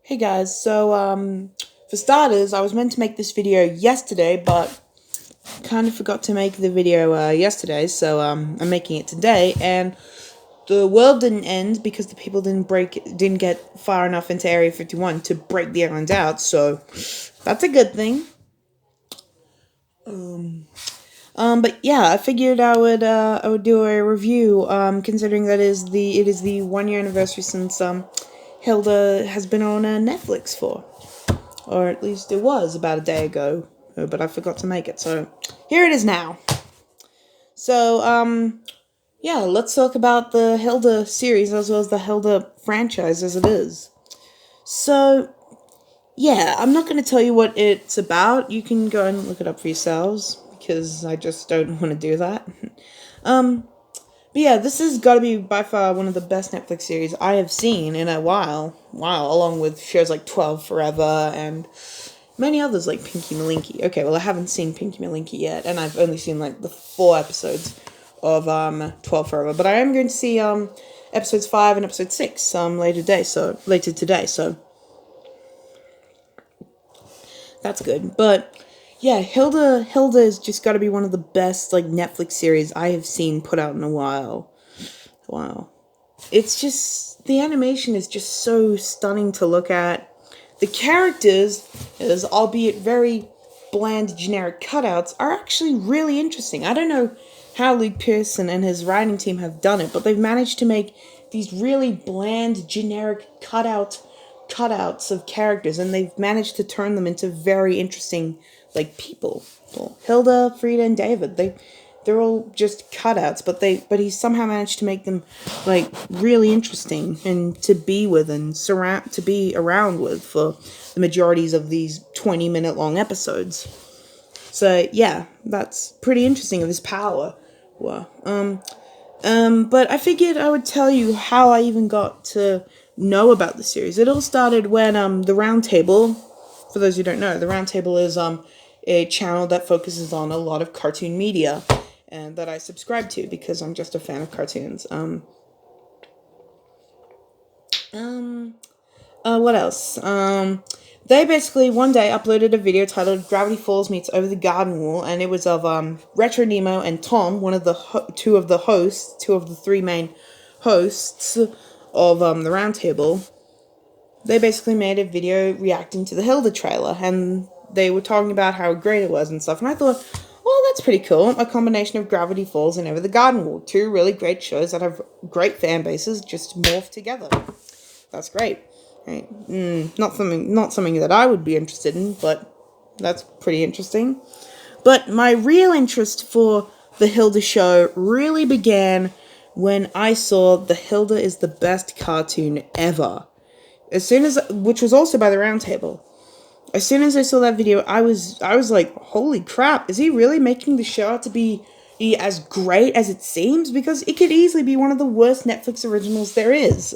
Hey guys, for starters, I was meant to make this video yesterday, but kind of forgot to make the video yesterday, so I'm making it today, and the world didn't end because the people didn't get far enough into Area 51 to break the island out, so that's a good thing. But yeah, I figured I would do a review, considering that it is the 1 year anniversary since Hilda has been on Netflix for. Or at least it was about a day ago, but I forgot to make it, so here it is now. So, yeah, let's talk about the Hilda series as well as the Hilda franchise as it is. So, yeah, I'm not going to tell you what it's about. You can go and look it up for yourselves, because I just don't want to do that. But yeah, this has got to be by far one of the best Netflix series I have seen in a while, along with shows like 12 Forever and many others like Pinky Malinky. Okay, well, I haven't seen Pinky Malinky yet, and I've only seen like the 4 episodes of 12 Forever. But I am going to see episodes 5 and episode 6 later today. So that's good. But yeah, Hilda has just got to be one of the best like Netflix series I have seen put out in a while. Wow, it's just the animation is just so stunning to look at. The characters, as albeit very bland, generic cutouts, are actually really interesting. I don't know how Luke Pearson and his writing team have done it, but they've managed to make these really bland, generic cutouts of characters, and they've managed to turn them into very interesting, like, people. Well, Hilda, Frida, and David, they're all just cutouts, but he somehow managed to make them like really interesting and to be with and to be around with for the majorities of these 20-minute long episodes. So yeah, that's pretty interesting of his power. Well, but I figured I would tell you how I even got to know about the series. It all started when the Round Table, for those who don't know, the Round Table is a channel that focuses on a lot of cartoon media, and that I subscribe to because I'm just a fan of cartoons. What else? They basically one day uploaded a video titled "Gravity Falls Meets Over the Garden Wall," and it was of Retro Nemo and Tom, one of the two of the 3 main hosts of the Round Table. They basically made a video reacting to the Hilda trailer, and they were talking about how great it was and stuff, and I thought, well, that's pretty cool. A combination of Gravity Falls and Over the Garden Wall. 2 really great shows that have great fan bases just morphed together. That's great. Right? Not something that I would be interested in, but that's pretty interesting. But my real interest for the Hilda show really began when I saw The Hilda is the Best Cartoon Ever. Which was also by the Round Table. As soon as I saw that video, I was like, holy crap, is he really making the show out to be as great as it seems? Because it could easily be one of the worst Netflix originals there is.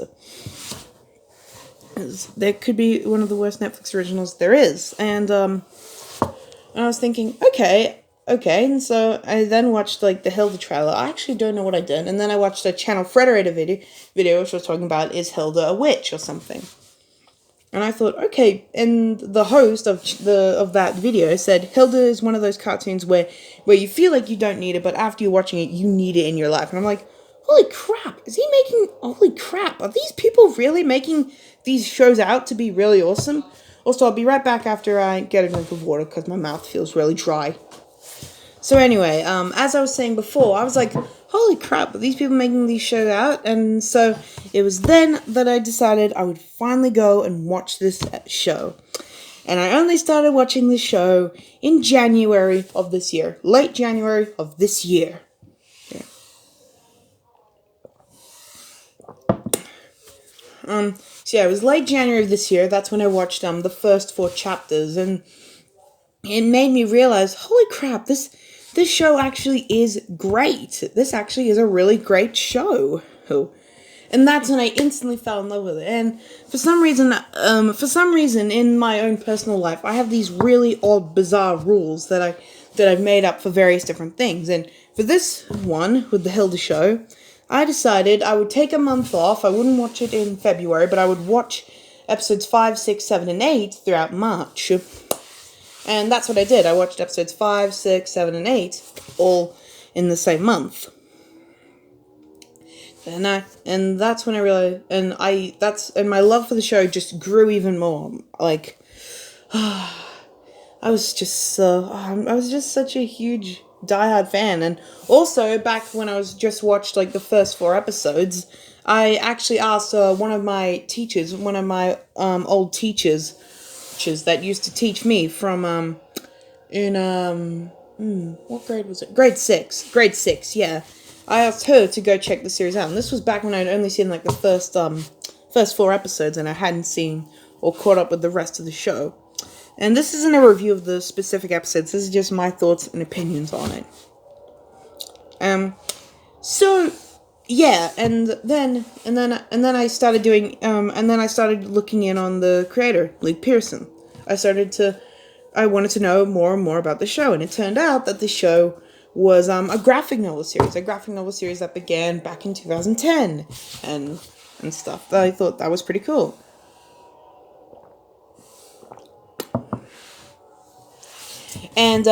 There could be one of the worst Netflix originals there is. And I was thinking, okay, and so I then watched, like, the Hilda trailer. I actually don't know what I did. And then I watched a Channel Frederator video which was talking about, is Hilda a witch or something? And I thought, okay, and the host of that video said, Hilda is one of those cartoons where you feel like you don't need it, but after you're watching it, you need it in your life. And I'm like, holy crap, are these people really making these shows out to be really awesome? Also, I'll be right back after I get a drink of water, because my mouth feels really dry. So anyway, as I was saying before, I was like, holy crap, are these people making these shows out? And so it was then that I decided I would finally go and watch this show. And I only started watching this show in January of this year. Late January of this year. Yeah. So yeah, it was late January of this year. That's when I watched the first 4 chapters. And it made me realize, holy crap, this show actually is great. This actually is a really great show. And that's when I instantly fell in love with it. And for some reason in my own personal life, I have these really odd, bizarre rules that I've made up for various different things. And for this one, with the Hilda show, I decided I would take a month off. I wouldn't watch it in February, but I would watch episodes 5, 6, 7, and 8 throughout March. And that's what I did. I watched episodes 5, 6, 7, and 8 all in the same month. And that's when I realized, and my love for the show just grew even more. Like, I was just such a huge diehard fan. And also back when I was just watched like the first 4 episodes, I actually asked one of my old teachers that used to teach me from what grade was it? Grade 6, yeah. I asked her to go check the series out, and this was back when I'd only seen like the first 4 episodes, and I hadn't seen or caught up with the rest of the show. And this isn't a review of the specific episodes. This is just my thoughts and opinions on it. So yeah, and then I started doing I started looking in on the creator, Luke Pearson. I wanted to know more and more about the show, and it turned out that the show was a graphic novel series that began back in 2010 and stuff. I thought that was pretty cool. And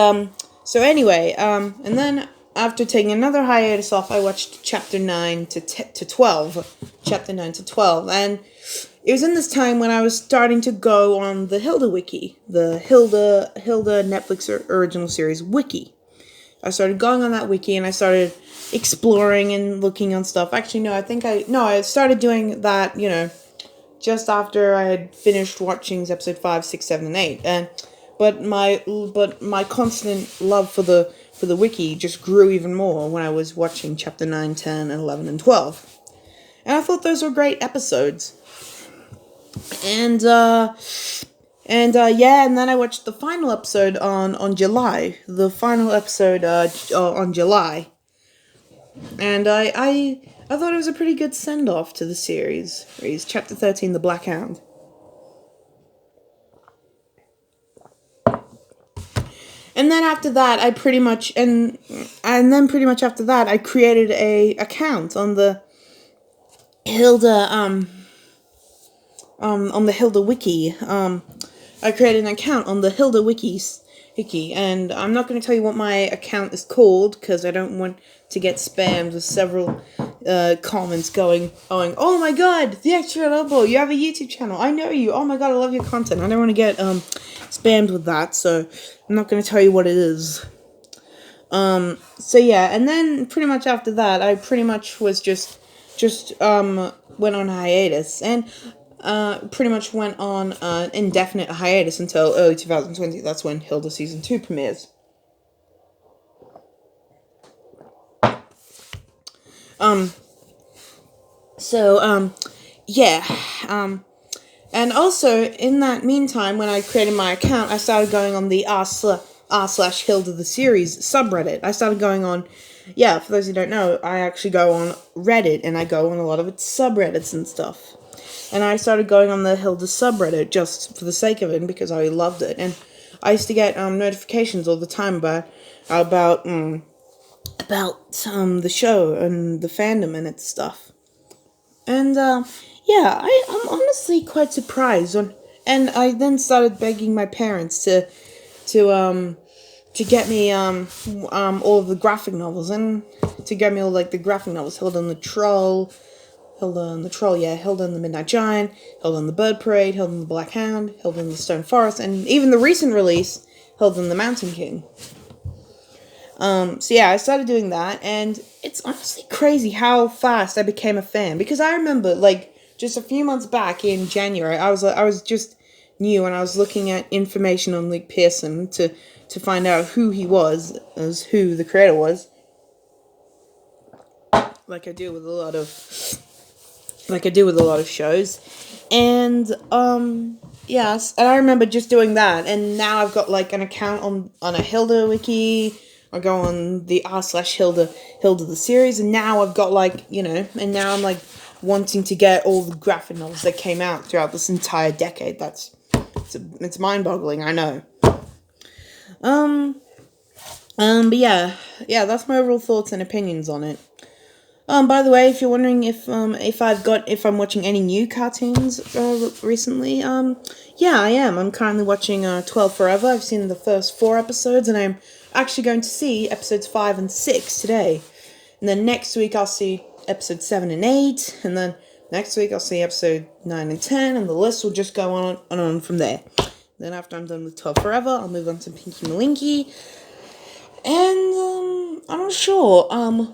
so anyway, and then after taking another hiatus off, I watched chapter 9 to 12, and it was in this time when I was starting to go on the Hilda wiki, the Hilda Netflix original series wiki. I started going on that wiki, and I started exploring and looking on stuff. Actually, no, I started doing that, just after I had finished watching episode 5, 6, 7, and 8. But my constant love for the wiki just grew even more when I was watching chapter 9, 10, 11, and 12. And I thought those were great episodes. And then I watched the final episode on July. The final episode on July. And I thought it was a pretty good send-off to the series. Chapter 13, The Black Hound. And then after that, I pretty much after that, I created a account on the Hilda on the Hilda wiki. I created an account on the Hilda wiki, and I'm not going to tell you what my account is called because I don't want to get spammed with several comments going, oh my god, the Extra Elbow, you have a YouTube channel, I know you, oh my god, I love your content. I don't want to get spammed with that, so I'm not going to tell you what it is. So yeah, and then pretty much after that, I pretty much was just went on hiatus, and pretty much went on an indefinite hiatus until early 2020. That's when Hilda Season 2 premieres. And also, in that meantime, when I created my account, I started going on the r/Hilda the series subreddit. I started going on, for those who don't know, I actually go on Reddit, and I go on a lot of its subreddits and stuff. And I started going on the Hilda subreddit just for the sake of it, because I loved it. And I used to get notifications all the time about the show and the fandom and its stuff. And I'm honestly quite surprised. And I then started begging my parents to get me all of the graphic novels, and to get me all like the graphic novels, Hilda and the Troll, Hilda and the Midnight Giant, Hilda and the Bird Parade, Hilda and the Black Hound, Hilda and the Stone Forest, and even the recent release, Hilda and the Mountain King. I started doing that, and it's honestly crazy how fast I became a fan, because I remember, like, just a few months back in January, I was just new, and I was looking at information on Luke Pearson to find out who he was, as who the creator was, like I do with a lot of shows, and and I remember just doing that, and now I've got like an account on a Hilda wiki. I go on the r/Hilda the series, and now I've got and now I'm like wanting to get all the graphic novels that came out throughout this entire decade. It's mind-boggling, I know. But yeah, that's my overall thoughts and opinions on it. By the way, if you're wondering if I'm watching any new cartoons recently, yeah, I am. I'm currently watching 12 Forever. I've seen the first 4 episodes, and I'm actually going to see episodes 5 and 6 today. And then next week I'll see episode 7 and 8, and then next week I'll see episode 9 and 10, and the list will just go on and on from there. Then after I'm done with 12 Forever, I'll move on to Pinky Malinky. And, I'm not sure,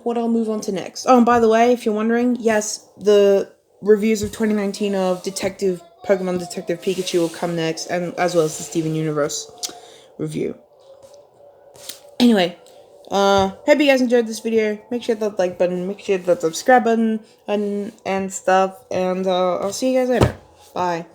what I'll move on to next. Oh, and by the way, if you're wondering, yes, the reviews of 2019 of Pokemon Detective Pikachu will come next, and as well as the Steven Universe review. Anyway, hope you guys enjoyed this video. Make sure that like button, make sure that subscribe button, and stuff, and, I'll see you guys later. Bye.